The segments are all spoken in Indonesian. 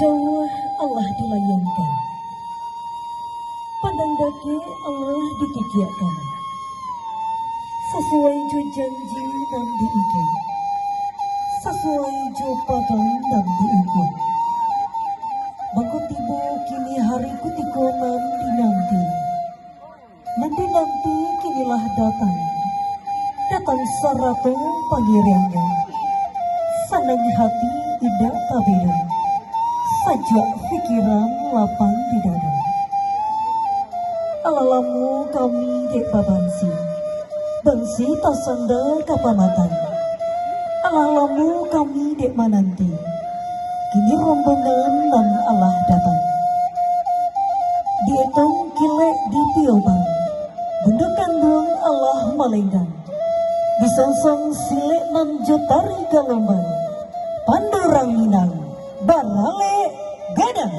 Jauh Allah dilayangkan, pandang dake Allah dikikiakan. Sesuai jo janji dan diikin, sesuai jo padang dan diikut. Bangku tiba kini hari kutiko nanti. Nanti kinilah datang. Datang saratu panggirnya. Sanang hati indah tabida. Sajak pikiran lapang di dada. Alalamu kami dek babansi. Bangsi tasanda kapamatan. Alalamu kami dek mananti. Kini rombongan dan Allah datang. Dietong kilek di piobang. Bendukan buang Allah malenggang. Disongsong silek nan jotari galombang. Pandurang minang. Barale gadang.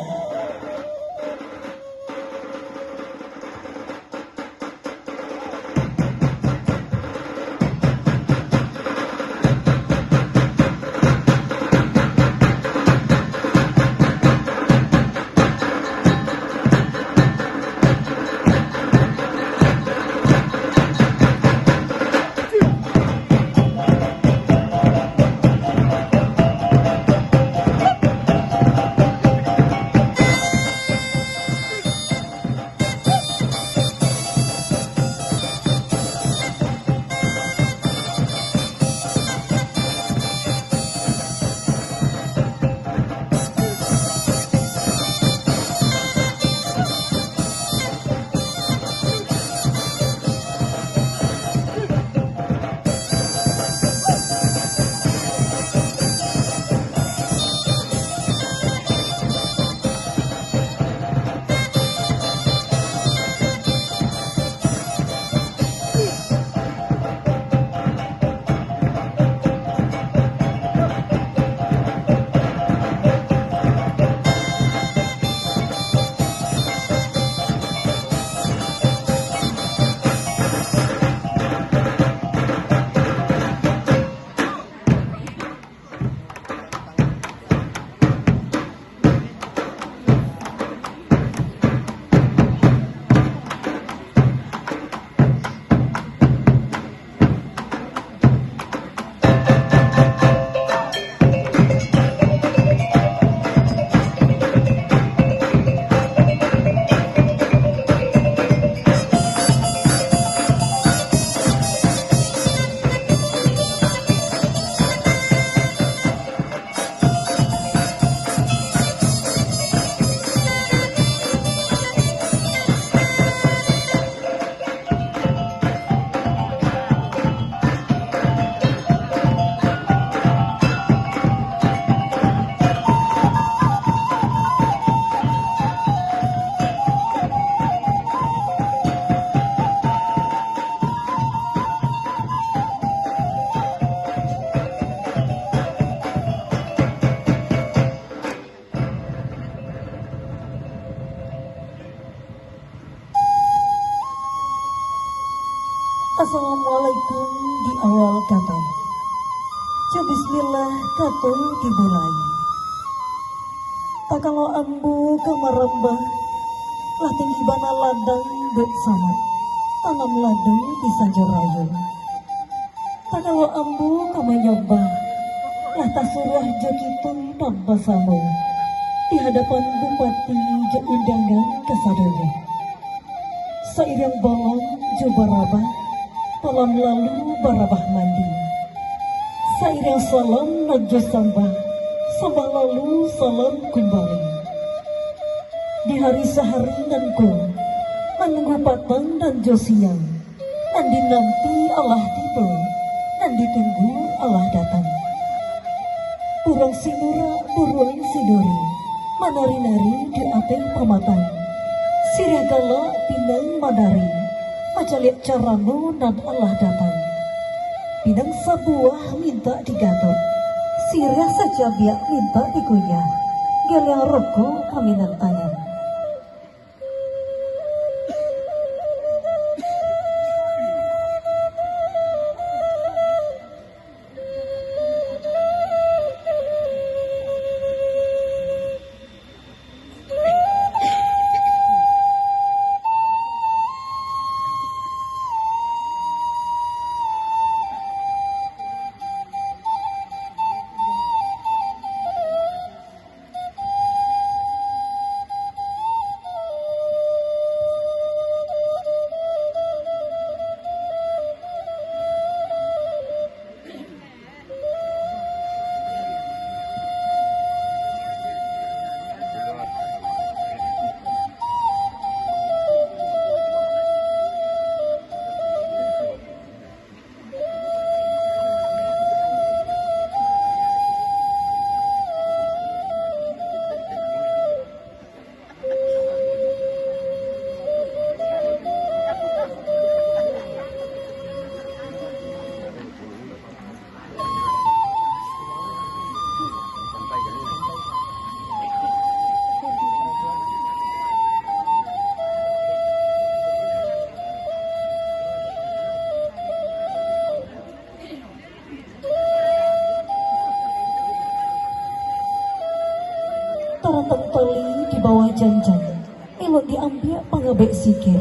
Assalamualaikum di awal kata. Bismillah kata dimulai. Tak kalau ambu kamarambah lah tinggi bana ladang dek sama. Tanam ladang di sanjarayu. Tak kalau ambu kamanyoba lah tak suruh jokitung dan basamu. Di hadapan bupati jo undangan kesadanya. Seiring bolong jo barabah. Malam lalu barabah mandi. Seiring salam najo sambah. Sambah lalu salam kembali. Di hari sehari nanku menunggu patang dan josiang. Nandi nanti Allah tiba. Nandi tunggu Allah datang. Burung sinura burung sinuri. Manari-nari di ateng permatang. Sirih galak pinang madari. Macalit caramu dan Allah datang. Pinang sebuah minta digatok. Sirah saja biak minta dikunyah. Geliang rokok kami nantangan. Sarang tali di bawah janjang, elok diambil pangabek sike.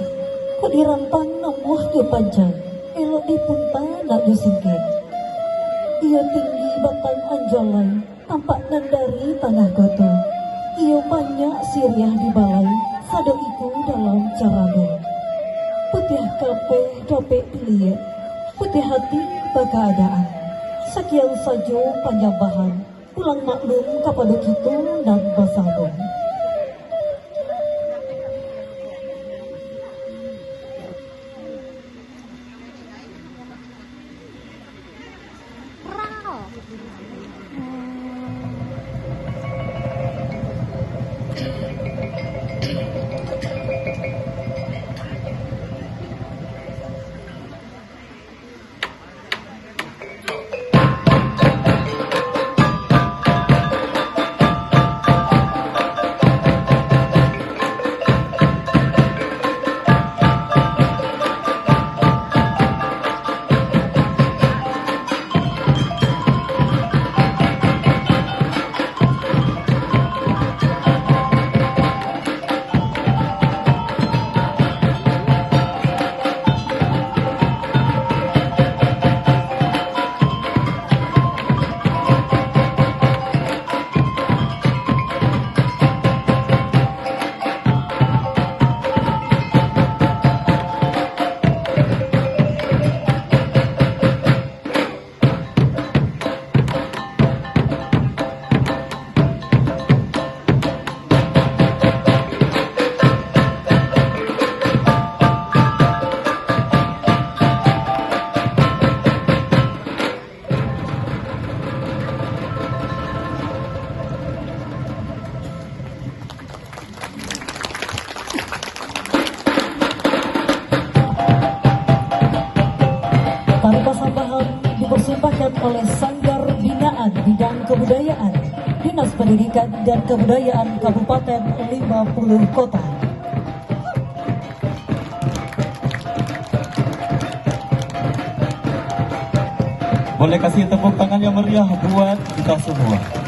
Kok dirantang namuh ke panjang, elok dipunta nak disingke. Ia tinggi batang anjalai, tampak nandari tengah goto. Ia banyak siriah di balai, sado iku dalam carane. Putih kape dopek liat, putih hati keadaan. Sekian saja panjambahan, pulang maklum kepada kita dan bersambung. Dipersembahkan oleh Sanggar Binaan Bidang Kebudayaan Dinas Pendidikan dan Kebudayaan Kabupaten 50 Kota. Boleh kasih tepuk tangan yang meriah buat kita semua.